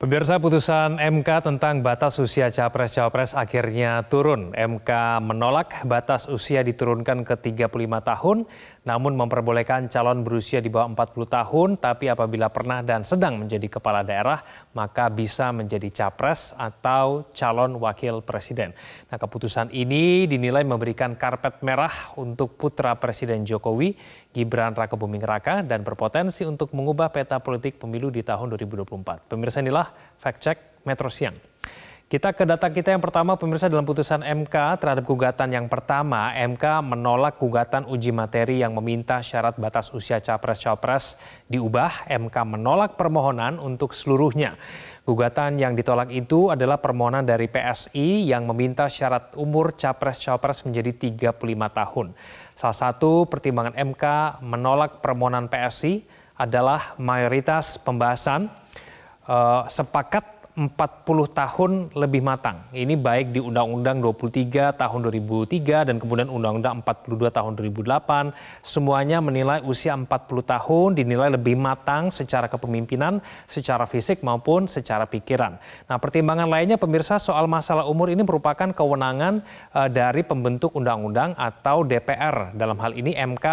Pemirsa, putusan MK tentang batas usia Capres-Cawapres akhirnya turun. MK menolak batas usia diturunkan ke 35 tahun, namun memperbolehkan calon berusia di bawah 40 tahun, tapi apabila pernah dan sedang menjadi kepala daerah, maka bisa menjadi capres atau calon wakil presiden. Nah, keputusan ini dinilai memberikan karpet merah untuk putra Presiden Jokowi, Gibran Rakebuming Raka, dan berpotensi untuk mengubah peta politik pemilu di tahun 2024. Pemirsa, inilah Fact Check Metro Siang. Kita ke data kita yang pertama, pemirsa. Dalam putusan MK terhadap gugatan yang pertama, MK menolak gugatan uji materi yang meminta syarat batas usia Capres-Cawapres diubah. MK menolak permohonan untuk seluruhnya. Gugatan yang ditolak itu adalah permohonan dari PSI yang meminta syarat umur Capres-Cawapres menjadi 35 tahun. Salah satu pertimbangan MK menolak permohonan PSI adalah mayoritas pembahasan sepakat 40 tahun lebih matang. Ini baik di Undang-Undang 23 tahun 2003 dan kemudian Undang-Undang 42 tahun 2008. Semuanya menilai usia 40 tahun dinilai lebih matang secara kepemimpinan, secara fisik maupun secara pikiran. Nah, pertimbangan lainnya, pemirsa, soal masalah umur ini merupakan kewenangan dari pembentuk undang-undang atau DPR. Dalam hal ini MK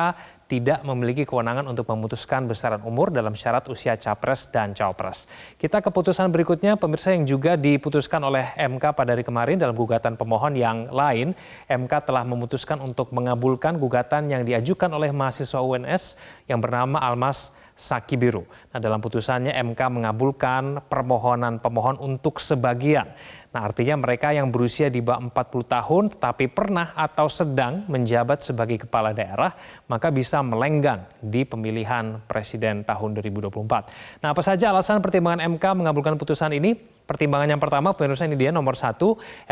tidak memiliki kewenangan untuk memutuskan besaran umur dalam syarat usia capres dan cawapres. Kita ke putusan berikutnya, pemirsa, yang juga diputuskan oleh MK pada hari kemarin dalam gugatan pemohon yang lain. MK telah memutuskan untuk mengabulkan gugatan yang diajukan oleh mahasiswa UNS yang bernama Almas Sakibiru. Nah, dalam putusannya MK mengabulkan permohonan pemohon untuk sebagian. Nah, artinya mereka yang berusia di bawah 40 tahun tetapi pernah atau sedang menjabat sebagai kepala daerah, maka bisa melenggang di pemilihan presiden tahun 2024. Nah, apa saja alasan pertimbangan MK mengabulkan putusan ini? Pertimbangan yang pertama, pemirsa, ini dia nomor 1,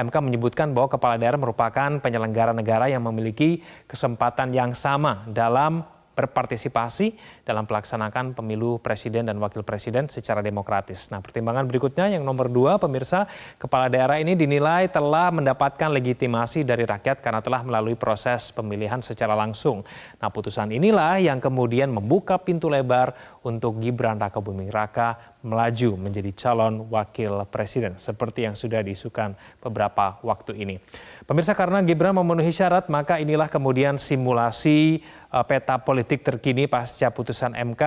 MK menyebutkan bahwa kepala daerah merupakan penyelenggara negara yang memiliki kesempatan yang sama dalam berpartisipasi dalam pelaksanaan pemilu presiden dan wakil presiden secara demokratis. Nah, pertimbangan berikutnya yang nomor 2, pemirsa, kepala daerah ini dinilai telah mendapatkan legitimasi dari rakyat karena telah melalui proses pemilihan secara langsung. Nah, putusan inilah yang kemudian membuka pintu lebar untuk Gibran Rakebuming Raka melaju menjadi calon wakil presiden seperti yang sudah diisukan beberapa waktu ini. Pemirsa, karena Gibran memenuhi syarat, maka inilah kemudian simulasi peta politik terkini pasca putusan MK.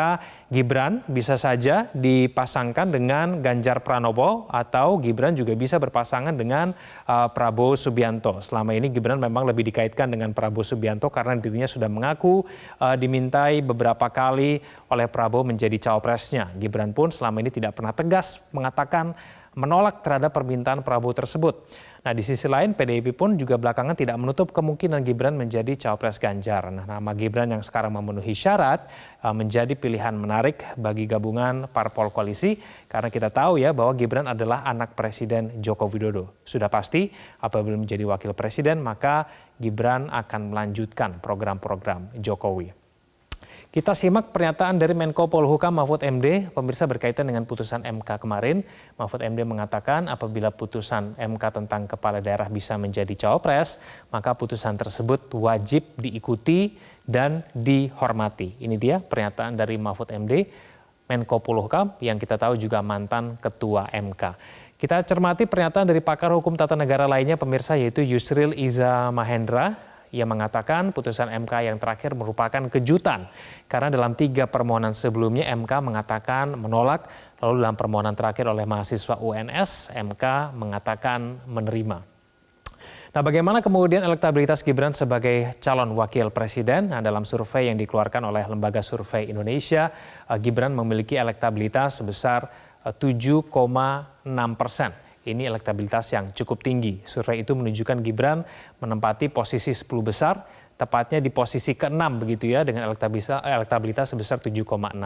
Gibran bisa saja dipasangkan dengan Ganjar Pranowo atau Gibran juga bisa berpasangan dengan Prabowo Subianto. Selama ini Gibran memang lebih dikaitkan dengan Prabowo Subianto karena dirinya sudah mengaku dimintai beberapa kali oleh Prabowo menjadi cawapresnya. Gibran pun selama ini tidak pernah tegas mengatakan menolak terhadap permintaan Prabowo tersebut. Nah, di sisi lain PDIP pun juga belakangan tidak menutup kemungkinan Gibran menjadi cawapres Ganjar. Nah, nama Gibran yang sekarang memenuhi syarat menjadi pilihan menarik bagi gabungan parpol koalisi karena kita tahu ya bahwa Gibran adalah anak Presiden Joko Widodo. Sudah pasti apabila menjadi wakil presiden maka Gibran akan melanjutkan program-program Jokowi. Kita simak pernyataan dari Menko Polhukam Mahfud MD, pemirsa, berkaitan dengan putusan MK kemarin. Mahfud MD mengatakan apabila putusan MK tentang kepala daerah bisa menjadi cawapres, maka putusan tersebut wajib diikuti dan dihormati. Ini dia pernyataan dari Mahfud MD, Menko Polhukam yang kita tahu juga mantan Ketua MK. Kita cermati pernyataan dari pakar hukum tata negara lainnya, pemirsa, yaitu Yusril Iza Mahendra. Ia mengatakan putusan MK yang terakhir merupakan kejutan karena dalam 3 permohonan sebelumnya MK mengatakan menolak, lalu dalam permohonan terakhir oleh mahasiswa UNS MK mengatakan menerima. Nah, bagaimana kemudian elektabilitas Gibran sebagai calon wakil presiden? Nah, dalam survei yang dikeluarkan oleh Lembaga Survei Indonesia, Gibran memiliki elektabilitas sebesar 7,6%. Ini elektabilitas yang cukup tinggi. Survei itu menunjukkan Gibran menempati posisi 10 besar, tepatnya di posisi ke-6 begitu ya, dengan elektabilitas sebesar 7,6%.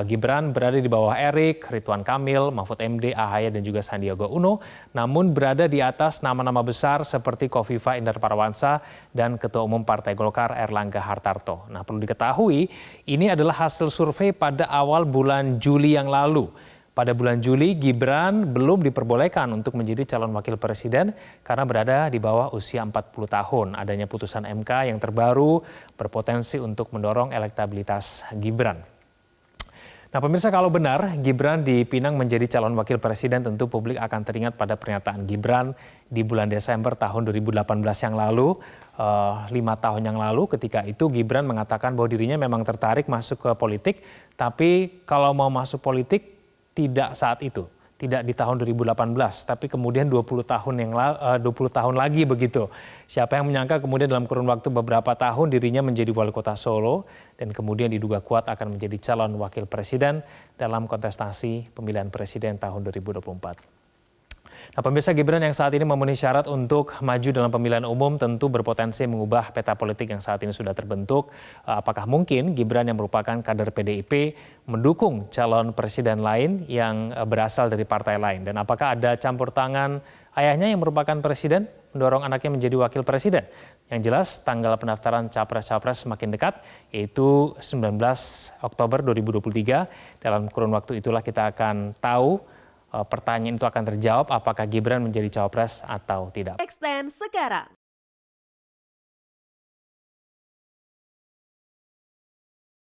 Gibran berada di bawah Erik, Ridwan Kamil, Mahfud MD, AHY dan juga Sandiaga Uno, namun berada di atas nama-nama besar seperti Kofifa Indar Parawansa dan Ketua Umum Partai Golkar Erlangga Hartarto. Nah, perlu diketahui ini adalah hasil survei pada awal bulan Juli yang lalu. Pada bulan Juli, Gibran belum diperbolehkan untuk menjadi calon wakil presiden karena berada di bawah usia 40 tahun. Adanya putusan MK yang terbaru berpotensi untuk mendorong elektabilitas Gibran. Nah, pemirsa, kalau benar Gibran dipinang menjadi calon wakil presiden, tentu publik akan teringat pada pernyataan Gibran di bulan Desember tahun 2018 yang lalu, 5 tahun yang lalu. Ketika itu Gibran mengatakan bahwa dirinya memang tertarik masuk ke politik, tapi kalau mau masuk politik tidak saat itu, tidak di tahun 2018, tapi kemudian 20 tahun lagi begitu. Siapa yang menyangka kemudian dalam kurun waktu beberapa tahun dirinya menjadi wali kota Solo dan kemudian diduga kuat akan menjadi calon wakil presiden dalam kontestasi pemilihan presiden tahun 2024. Nah, pemirsa, Gibran yang saat ini memenuhi syarat untuk maju dalam pemilihan umum tentu berpotensi mengubah peta politik yang saat ini sudah terbentuk. Apakah mungkin Gibran yang merupakan kader PDIP mendukung calon presiden lain yang berasal dari partai lain? Dan apakah ada campur tangan ayahnya yang merupakan presiden mendorong anaknya menjadi wakil presiden? Yang jelas tanggal pendaftaran capres-capres semakin dekat, yaitu 19 Oktober 2023. Dalam kurun waktu itulah kita akan tahu, pertanyaan itu akan terjawab, apakah Gibran menjadi cawapres atau tidak. Extend sekarang.